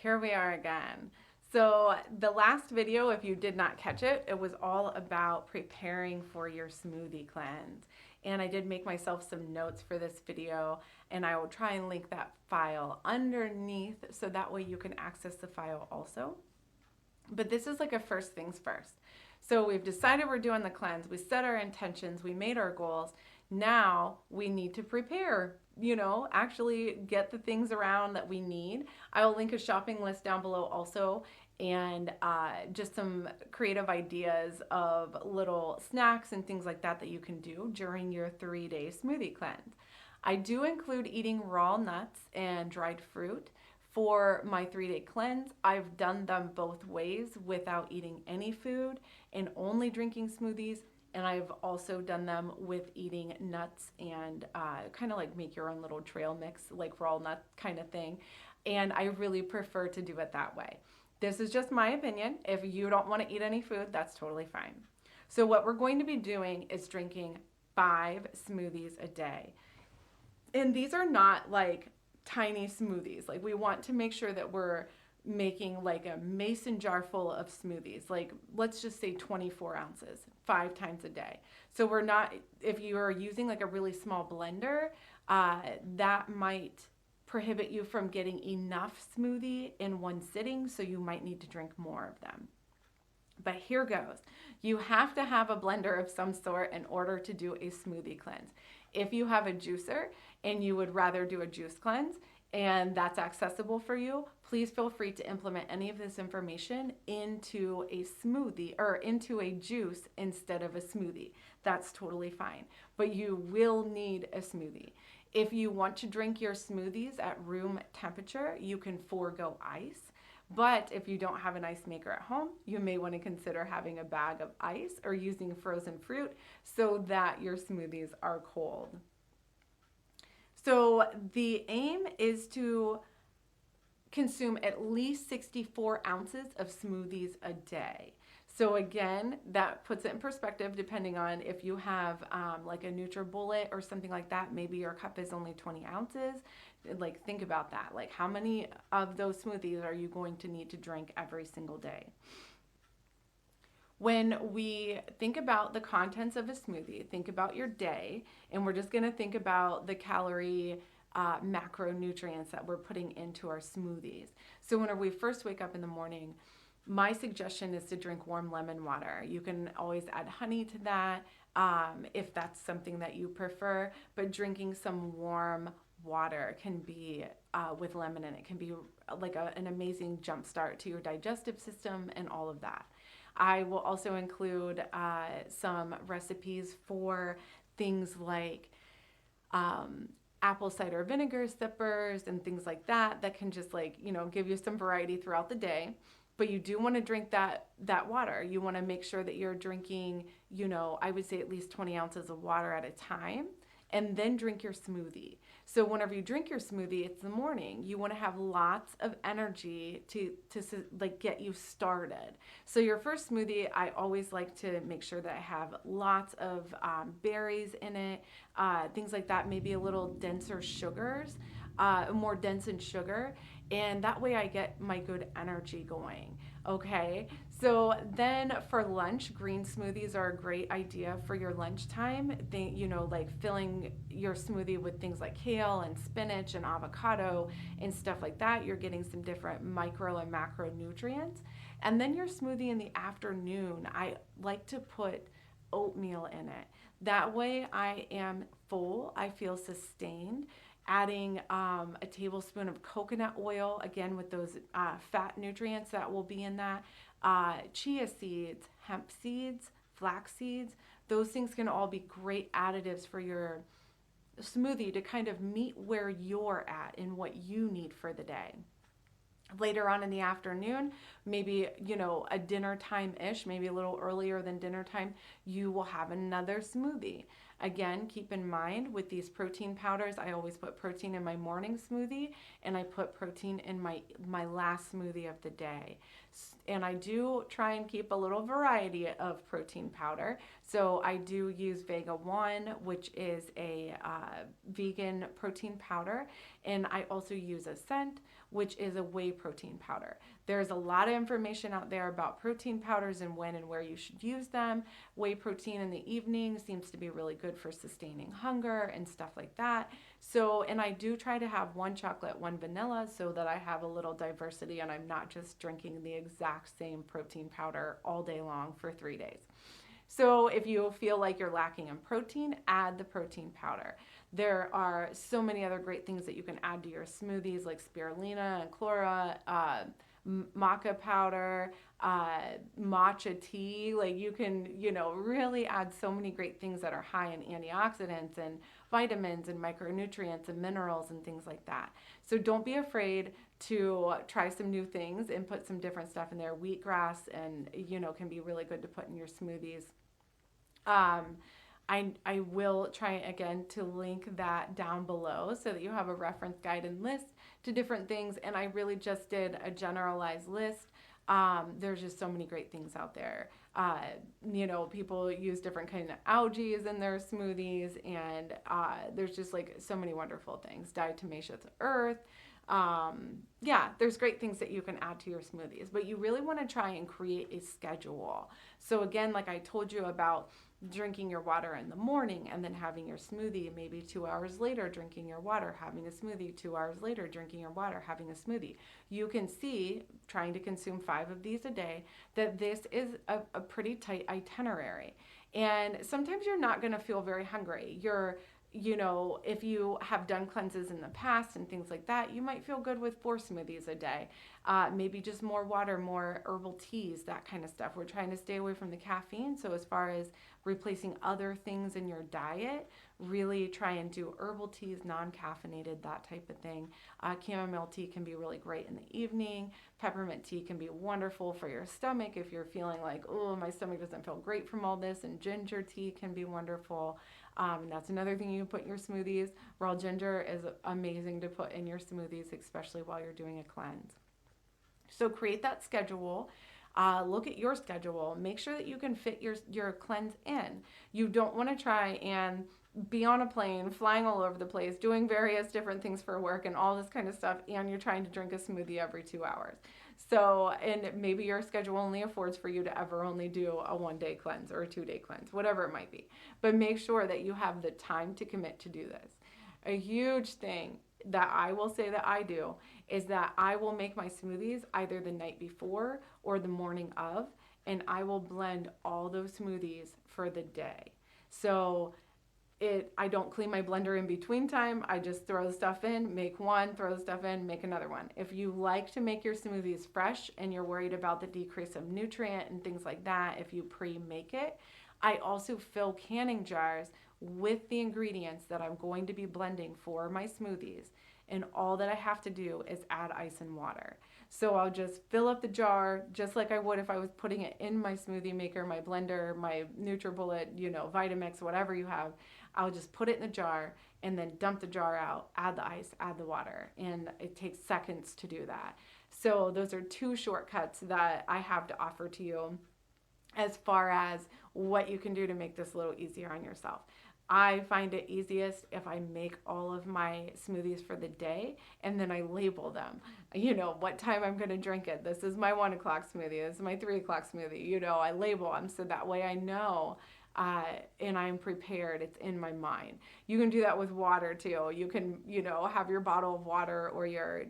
Here we are again. So the last video, if you did not catch it, it was all about preparing for your smoothie cleanse. And I did make myself some notes for this video, and I will try and link that file underneath so that way you can access the file also. But this is like a first things first. So we've decided we're doing the cleanse, we set our intentions, we made our goals. Now we need to prepare, actually get the things around that we need. I will link a shopping list down below also, and just some creative ideas of little snacks and things like that that you can do during your 3-day smoothie cleanse. I do include eating raw nuts and dried fruit for my 3-day cleanse. I've done them both ways without eating any food and only drinking smoothies. And I've also done them with eating nuts and kind of like make your own little trail mix, like raw nut kind of thing. And I really prefer to do it that way. This is just my opinion. If you don't want to eat any food, that's totally fine. So what we're going to be doing is drinking 5 smoothies a day. And these are not like tiny smoothies. Like, we want to make sure that we're making like a mason jar full of smoothies, like let's just say 24 ounces 5 times a day. So we're not, if you are using like a really small blender, that might prohibit you from getting enough smoothie in one sitting, so you might need to drink more of them. But here goes. You have to have a blender of some sort in order to do a smoothie cleanse. If you have a juicer and you would rather do a juice cleanse and that's accessible for you, please feel free to implement any of this information into a smoothie or into a juice instead of a smoothie. That's totally fine. But you will need a smoothie. If you want to drink your smoothies at room temperature, you can forego ice. But if you don't have an ice maker at home, you may want to consider having a bag of ice or using frozen fruit so that your smoothies are cold. So the aim is to consume at least 64 ounces of smoothies a day. So again, that puts it in perspective depending on if you have like a NutriBullet or something like that. Maybe your cup is only 20 ounces. Like, think about that. Like, how many of those smoothies are you going to need to drink every single day? When we think about the contents of a smoothie, think about your day, and we're just going to think about the calorie macronutrients that we're putting into our smoothies. So when we first wake up in the morning, my suggestion is to drink warm lemon water. You can always add honey to that if that's something that you prefer, but drinking some warm water can be with lemon in it can be like an amazing jump start to your digestive system and all of that. I will also include some recipes for things like apple cider vinegar sippers and things like that that can just give you some variety throughout the day. But you do want to drink that water. You want to make sure that you're drinking, I would say at least 20 ounces of water at a time, and then drink your smoothie. So whenever you drink your smoothie, it's the morning. You want to have lots of energy to like get you started. So your first smoothie, I always like to make sure that I have lots of berries in it, things like that, maybe a little denser sugars, more dense in sugar, and that way I get my good energy going. Okay, so then for lunch, green smoothies are a great idea for your lunchtime. Like filling your smoothie with things like kale and spinach and avocado and stuff like that. You're getting some different micro and macronutrients. And then your smoothie in the afternoon, I like to put oatmeal in it. That way I am full, I feel sustained. Adding a tablespoon of coconut oil, again with those fat nutrients that will be in that, chia seeds, hemp seeds, flax seeds, those things can all be great additives for your smoothie to kind of meet where you're at and what you need for the day. Later on in the afternoon, maybe, a dinner time-ish, maybe a little earlier than dinner time, you will have another smoothie. Again, keep in mind with these protein powders, I always put protein in my morning smoothie and I put protein in my last smoothie of the day. And I do try and keep a little variety of protein powder. So I do use Vega 1, which is a vegan protein powder, and I also use Ascent, which is a whey protein powder. There's a lot of information out there about protein powders and when and where you should use them. Whey protein in the evening seems to be really good for sustaining hunger and stuff like that. So, and I do try to have one chocolate, one vanilla, so that I have a little diversity and I'm not just drinking the exact same protein powder all day long for 3 days. So if you feel like you're lacking in protein, add the protein powder. There are so many other great things that you can add to your smoothies, like spirulina and chlora, maca powder, matcha tea. Like you can, really add so many great things that are high in antioxidants and vitamins and micronutrients and minerals and things like that. So don't be afraid to try some new things and put some different stuff in there. Wheatgrass and, can be really good to put in your smoothies. I will try again to link that down below so that you have a reference guide and list to different things. And I really just did a generalized list. There's just so many great things out there. People use different kind of algae in their smoothies, and there's just like so many wonderful things. Diatomaceous earth. There's great things that you can add to your smoothies, but you really want to try and create a schedule. So again, like I told you about drinking your water in the morning and then having your smoothie, maybe 2 hours later drinking your water, having a smoothie, 2 hours later drinking your water, having a smoothie. You can see, trying to consume 5 of these a day, that this is a pretty tight itinerary. And sometimes you're not going to feel very hungry. If you have done cleanses in the past and things like that, you might feel good with 4 smoothies a day. Maybe just more water, more herbal teas, that kind of stuff. We're trying to stay away from the caffeine. So as far as replacing other things in your diet, really try and do herbal teas, non-caffeinated, that type of thing. Chamomile tea can be really great in the evening. Peppermint tea can be wonderful for your stomach if you're feeling like, oh, my stomach doesn't feel great from all this. And ginger tea can be wonderful. And that's another thing you can put in your smoothies. Raw ginger is amazing to put in your smoothies, especially while you're doing a cleanse. So create that schedule. Look at your schedule. Make sure that you can fit your cleanse in. You don't want to try and be on a plane, flying all over the place, doing various different things for work and all this kind of stuff, and you're trying to drink a smoothie every 2 hours. So, and maybe your schedule only affords for you to ever only do a 1-day cleanse or a 2-day cleanse, whatever it might be. But make sure that you have the time to commit to do this. A huge thing that I will say that I do is that I will make my smoothies either the night before or the morning of, and I will blend all those smoothies for the day. So I don't clean my blender in between time. I just throw the stuff in, make one, throw the stuff in, make another one. If you like to make your smoothies fresh and you're worried about the decrease of nutrient and things like that, if you pre-make it, I also fill canning jars with the ingredients that I'm going to be blending for my smoothies. And all that I have to do is add ice and water. So I'll just fill up the jar just like I would if I was putting it in my smoothie maker, my blender, my NutriBullet, Vitamix, whatever you have. I'll just put it in the jar and then dump the jar out, add the ice, add the water. And it takes seconds to do that. So those are 2 shortcuts that I have to offer to you as far as what you can do to make this a little easier on yourself. I find it easiest if I make all of my smoothies for the day and then I label them. What time I'm going to drink it. This is my 1 o'clock smoothie. This is my 3 o'clock smoothie. I label them so that way I know and I'm prepared. It's in my mind. You can do that with water too. You can, have your bottle of water or your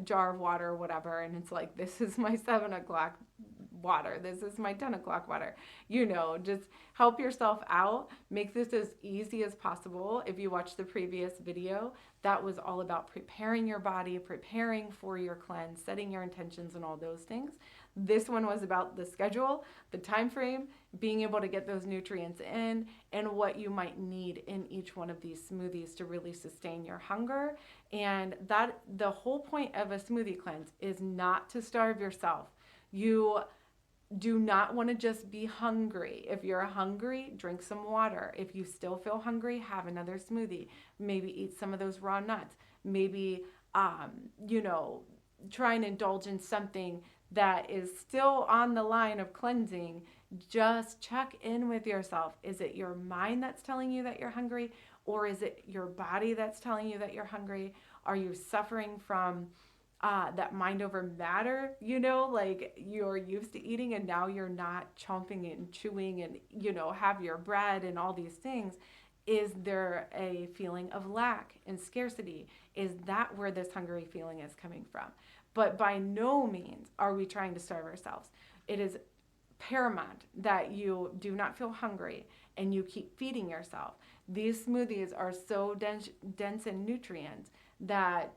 jar of water or whatever, and it's like, this is my 7 o'clock water. This is my 10 o'clock water. Just help yourself out. Make this as easy as possible. If you watch the previous video, that was all about preparing your body, preparing for your cleanse, setting your intentions and all those things. This one was about the schedule, the time frame, being able to get those nutrients in, and what you might need in each one of these smoothies to really sustain your hunger. And that the whole point of a smoothie cleanse is not to starve yourself. You do not want to just be hungry. If you're hungry, drink some water. If you still feel hungry, have another smoothie. Maybe eat some of those raw nuts. Maybe, try and indulge in something that is still on the line of cleansing. Just check in with yourself. Is it your mind that's telling you that you're hungry, Or is it your body that's telling you that you're hungry? Are you suffering from that mind over matter, like you're used to eating and now you're not chomping and chewing and, have your bread and all these things? Is there a feeling of lack and scarcity? Is that where this hungry feeling is coming from? But by no means are we trying to starve ourselves. It is paramount that you do not feel hungry and you keep feeding yourself. These smoothies are so dense in nutrients that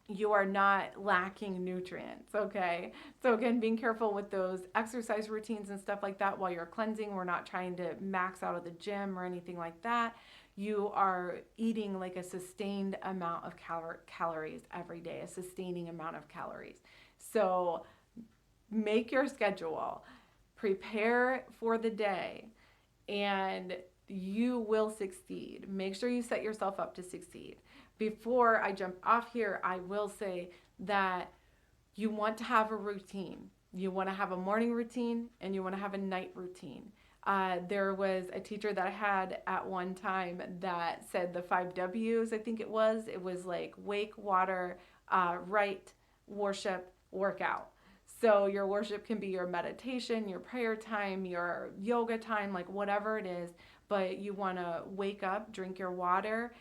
you are not lacking nutrients, okay? So again, being careful with those exercise routines and stuff like that while you're cleansing. We're not trying to max out of the gym or anything like that. You are eating like a sustained amount of calories every day, a sustaining amount of calories. So make your schedule, prepare for the day, and you will succeed. Make sure you set yourself up to succeed. Before I jump off here, I will say that you want to have a routine. You want to have a morning routine and you want to have a night routine. There was a teacher that I had at one time that said the 5 W's, I think it was. It was like wake, water, write, worship, workout. So your worship can be your meditation, your prayer time, your yoga time, like whatever it is. But you want to wake up, drink your water,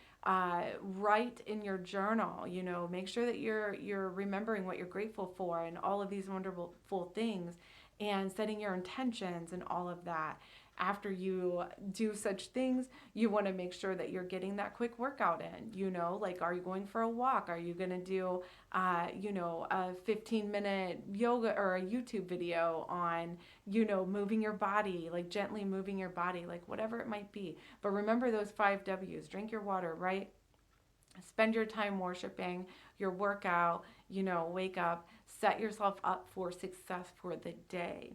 write in your journal. Make sure that you're remembering what you're grateful for and all of these wonderful things, and setting your intentions and all of that. After you do such things, you want to make sure that you're getting that quick workout in. Like, are you going for a walk? Are you going to do a 15-minute yoga or a YouTube video on moving your body, like gently moving your body, like whatever it might be. But remember those 5 W's: drink your water, right? Spend your time worshiping, your workout, wake up, set yourself up for success for the day.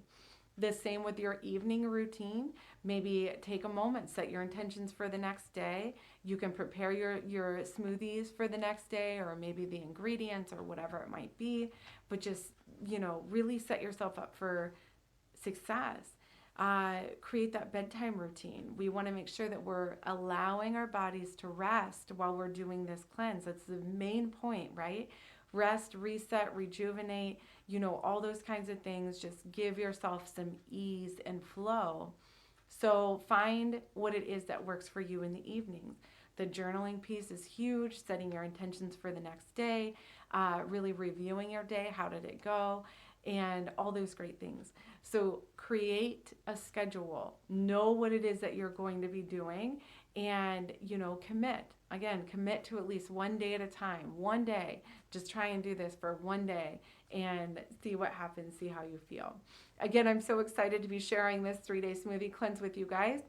The same with your evening routine. Maybe take a moment, set your intentions for the next day. You can prepare your smoothies for the next day, or maybe the ingredients or whatever it might be, but just, really set yourself up for success. Create that bedtime routine. We want to make sure that we're allowing our bodies to rest while we're doing this cleanse. That's the main point, right? Rest, reset, rejuvenate, all those kinds of things. Just give yourself some ease and flow. So find what it is that works for you in the evenings. The journaling piece is huge, setting your intentions for the next day, really reviewing your day, how did it go, and all those great things. So create a schedule, know what it is that you're going to be doing, and commit. Again, commit to at least one day at a time. One day, just try and do this for one day and see what happens, see how you feel. Again, I'm so excited to be sharing this 3-day smoothie cleanse with you guys.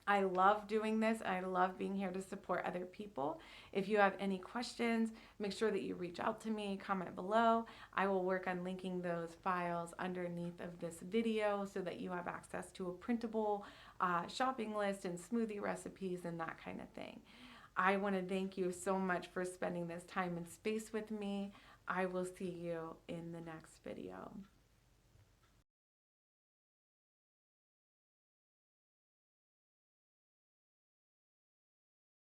I love doing this. I love being here to support other people. If you have any questions, make sure that you reach out to me, comment below. I will work on linking those files underneath of this video so that you have access to a printable shopping list and smoothie recipes and that kind of thing. I want to thank you so much for spending this time and space with me. I will see you in the next video.